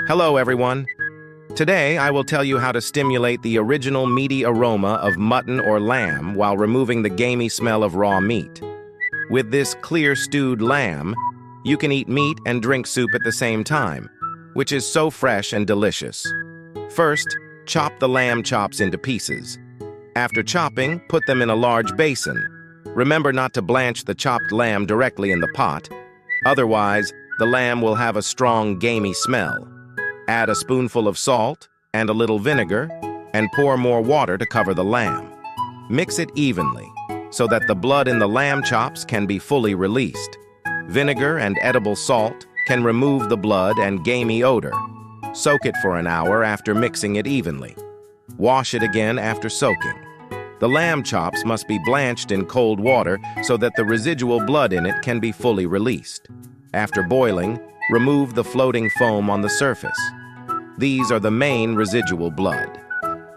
Hello, everyone. Today, I will tell you how to stimulate the original meaty aroma of mutton or lamb while removing the gamey smell of raw meat. With this clear stewed lamb, you can eat meat and drink soup at the same time, which is so fresh and delicious. First, chop the lamb chops into pieces. After chopping, put them in a large basin. Remember not to blanch the chopped lamb directly in the pot. Otherwise, the lamb will have a strong, gamey smell. Add a spoonful of salt and a little vinegar, and pour more water to cover the lamb. Mix it evenly, so that the blood in the lamb chops can be fully released. Vinegar and edible salt can remove the blood and gamey odor. Soak it for an hour after mixing it evenly. Wash it again after soaking. The lamb chops must be blanched in cold water so that the residual blood in it can be fully released. After boiling, remove the floating foam on the surface. These are the main residual blood.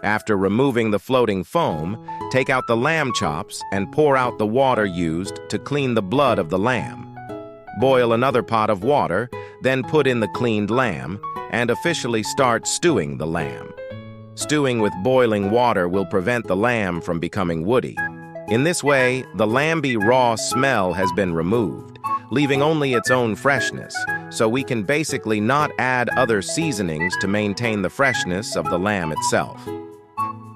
After removing the floating foam, take out the lamb chops and pour out the water used to clean the blood of the lamb. Boil another pot of water, then put in the cleaned lamb, and officially start stewing the lamb. Stewing with boiling water will prevent the lamb from becoming woody. In this way, the lamby raw smell has been removed, leaving only its own freshness, so we can basically not add other seasonings to maintain the freshness of the lamb itself.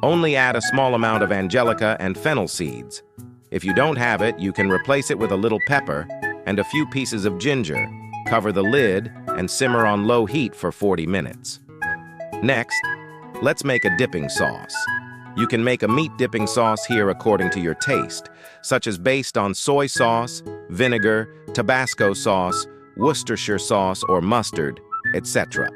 Only add a small amount of angelica and fennel seeds. If you don't have it, you can replace it with a little pepper and a few pieces of ginger. Cover the lid and simmer on low heat for 40 minutes. Next, let's make a dipping sauce. You can make a meat dipping sauce here according to your taste, such as based on soy sauce, vinegar, Tabasco sauce, Worcestershire sauce or mustard, etc.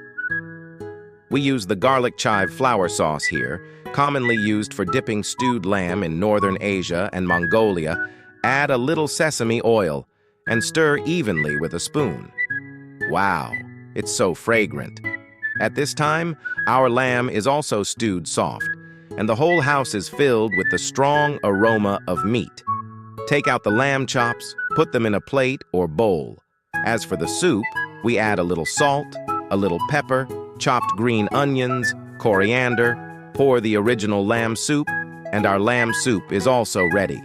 We use the garlic chive flour sauce here, commonly used for dipping stewed lamb in northern Asia and Mongolia. Add a little sesame oil and stir evenly with a spoon. Wow, it's so fragrant. At this time, our lamb is also stewed soft, and the whole house is filled with the strong aroma of meat. Take out the lamb chops, put them in a plate or bowl. As for the soup, we add a little salt, a little pepper, chopped green onions, coriander, pour the original lamb soup, and our lamb soup is also ready.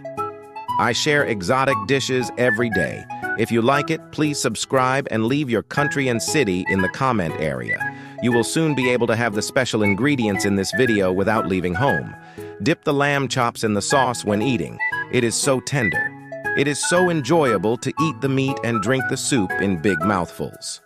I share exotic dishes every day. If you like it, please subscribe and leave your country and city in the comment area. You will soon be able to have the special ingredients in this video without leaving home. Dip the lamb chops in the sauce when eating. It is so tender. It is so enjoyable to eat the meat and drink the soup in big mouthfuls.